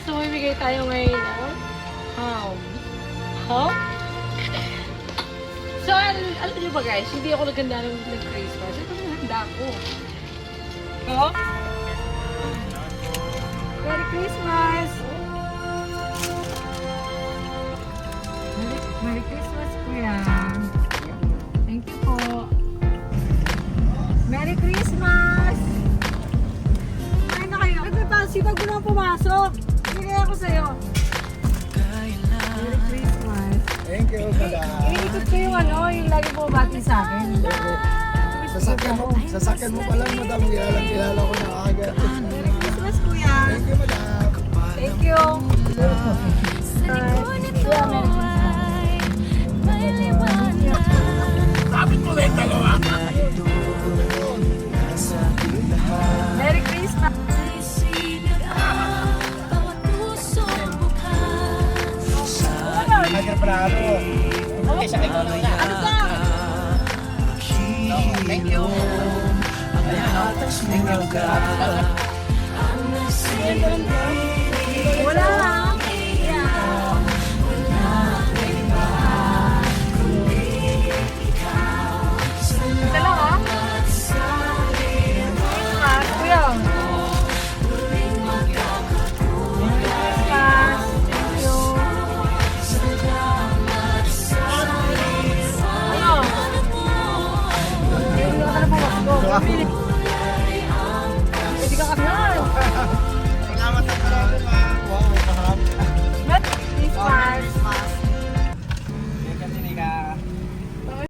So, mamimigay tayo ngayon ng home. So, alam niyo ba guys, hindi ako naganda ng Christmas. Ito yung handa ko. Oh? Merry Christmas! Merry Christmas, Kuya. Thank you po. Merry Christmas! Ay na kayo. Ito pa, sipag ko lang pumasok. Bigay ako sa'yo. Merry Christmas. Thank you, madam. Iniikot ko yung yung lagi po bati sa akin. Sasakyan mo pa lang, madam. Kilala ko na agad. Merry Christmas, Kuya. Thank you, madam. Thank you. Kuya, Merry Christmas. Sabi mo rin dalawa. Merry Christmas. Agad prado. Okay, sakay ko na. Ano ba? Thank you. Thank you, God. Wala lang. Dalawa? Christmas, Kuya. Christmas. Thank you. Ano? Hindi ko na pumasok.